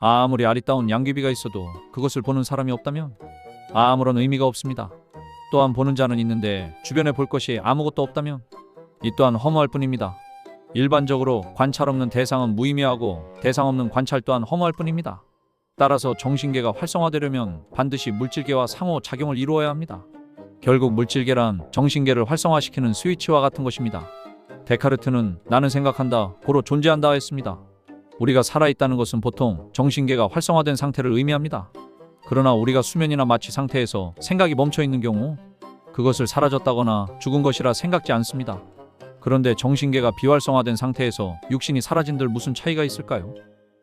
아무리 아리따운 양귀비가 있어도 그것을 보는 사람이 없다면 아무런 의미가 없습니다. 또한 보는 자는 있는데 주변에 볼 것이 아무것도 없다면 이 또한 허무할 뿐입니다. 일반적으로 관찰 없는 대상은 무의미하고 대상 없는 관찰 또한 허무할 뿐입니다. 따라서 정신계가 활성화되려면 반드시 물질계와 상호작용을 이루어야 합니다. 결국 물질계란 정신계를 활성화시키는 스위치와 같은 것입니다. 데카르트는 나는 생각한다, 고로 존재한다 했습니다. 우리가 살아있다는 것은 보통 정신계가 활성화된 상태를 의미합니다. 그러나 우리가 수면이나 마취 상태에서 생각이 멈춰있는 경우 그것을 사라졌다거나 죽은 것이라 생각지 않습니다. 그런데 정신계가 비활성화된 상태에서 육신이 사라진들 무슨 차이가 있을까요?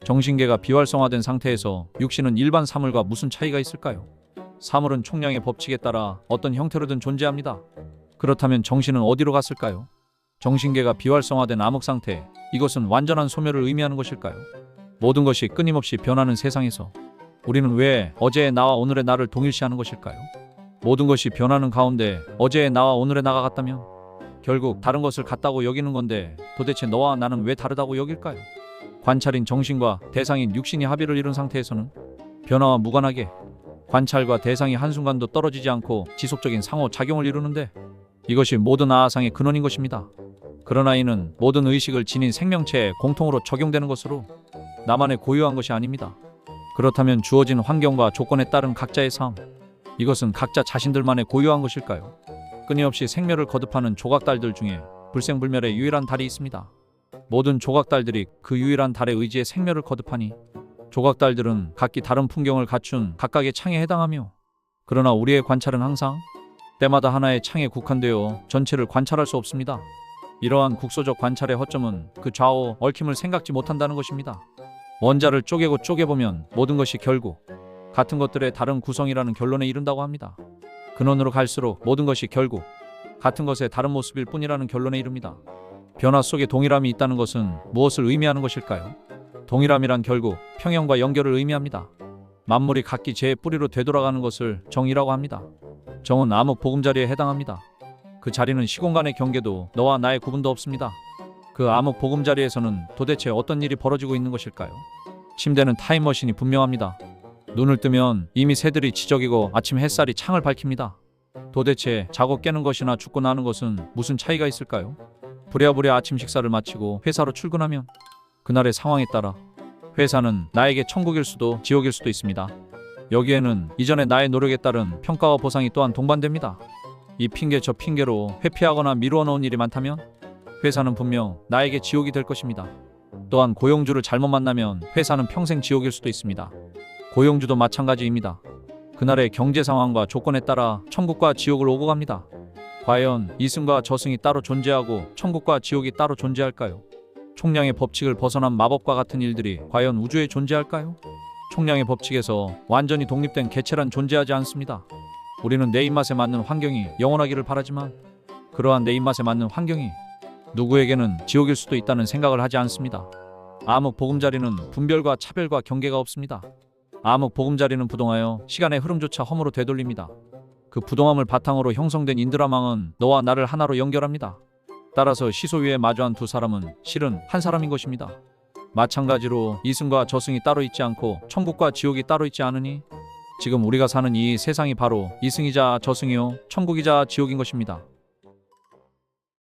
정신계가 비활성화된 상태에서 육신은 일반 사물과 무슨 차이가 있을까요? 사물은 총량의 법칙에 따라 어떤 형태로든 존재합니다. 그렇다면 정신은 어디로 갔을까요? 정신계가 비활성화된 암흑 상태, 이것은 완전한 소멸을 의미하는 것일까요? 모든 것이 끊임없이 변하는 세상에서 우리는 왜 어제의 나와 오늘의 나를 동일시하는 것일까요? 모든 것이 변하는 가운데 어제의 나와 오늘의 나가 같다면 결국 다른 것을 같다고 여기는 건데 도대체 너와 나는 왜 다르다고 여길까요? 관찰인 정신과 대상인 육신이 합의를 이룬 상태에서는 변화와 무관하게 관찰과 대상이 한순간도 떨어지지 않고 지속적인 상호작용을 이루는데 이것이 모든 아하상의 근원인 것입니다. 그러나 이는 모든 의식을 지닌 생명체에 공통으로 적용되는 것으로 나만의 고유한 것이 아닙니다. 그렇다면 주어진 환경과 조건에 따른 각자의 삶, 이것은 각자 자신들만의 고유한 것일까요? 끊임없이 생멸을 거듭하는 조각달들 중에 불생불멸의 유일한 달이 있습니다. 모든 조각달들이 그 유일한 달의 의지에 생멸을 거듭하니 조각달들은 각기 다른 풍경을 갖춘 각각의 창에 해당하며 그러나 우리의 관찰은 항상 때마다 하나의 창에 국한되어 전체를 관찰할 수 없습니다. 이러한 국소적 관찰의 허점은 그 좌우 얽힘을 생각지 못한다는 것입니다. 원자를 쪼개고 쪼개보면 모든 것이 결국 같은 것들의 다른 구성이라는 결론에 이른다고 합니다. 근원으로 갈수록 모든 것이 결국 같은 것의 다른 모습일 뿐이라는 결론에 이릅니다. 변화 속에 동일함이 있다는 것은 무엇을 의미하는 것일까요? 동일함이란 결국 평형과 연결을 의미합니다. 만물이 각기 제 뿌리로 되돌아가는 것을 정이라고 합니다. 정은 암흑 보금자리에 해당합니다. 그 자리는 시공간의 경계도 너와 나의 구분도 없습니다. 그 암흑 보금자리에서는 도대체 어떤 일이 벌어지고 있는 것일까요? 침대는 타임머신이 분명합니다. 눈을 뜨면 이미 새들이 지저귀고 아침 햇살이 창을 밝힙니다. 도대체 자고 깨는 것이나 죽고 나는 것은 무슨 차이가 있을까요? 부랴부랴 아침 식사를 마치고 회사로 출근하면 그날의 상황에 따라 회사는 나에게 천국일 수도 지옥일 수도 있습니다. 여기에는 이전의 나의 노력에 따른 평가와 보상이 또한 동반됩니다. 이 핑계 저 핑계로 회피하거나 미루어 놓은 일이 많다면 회사는 분명 나에게 지옥이 될 것입니다. 또한 고용주를 잘못 만나면 회사는 평생 지옥일 수도 있습니다. 고용주도 마찬가지입니다. 그날의 경제 상황과 조건에 따라 천국과 지옥을 오고 갑니다. 과연 이승과 저승이 따로 존재하고 천국과 지옥이 따로 존재할까요? 총량의 법칙을 벗어난 마법과 같은 일들이 과연 우주에 존재할까요? 총량의 법칙에서 완전히 독립된 개체란 존재하지 않습니다. 우리는 내 입맛에 맞는 환경이 영원하기를 바라지만 그러한 내 입맛에 맞는 환경이 누구에게는 지옥일 수도 있다는 생각을 하지 않습니다. 암흑 보금자리는 분별과 차별과 경계가 없습니다. 암흑 보금자리는 부동하여 시간의 흐름조차 허무로 되돌립니다. 그 부동함을 바탕으로 형성된 인드라망은 너와 나를 하나로 연결합니다. 따라서 시소 위에 마주한 두 사람은 실은 한 사람인 것입니다. 마찬가지로 이승과 저승이 따로 있지 않고 천국과 지옥이 따로 있지 않으니 지금 우리가 사는 이 세상이 바로 이승이자 저승이요 천국이자 지옥인 것입니다.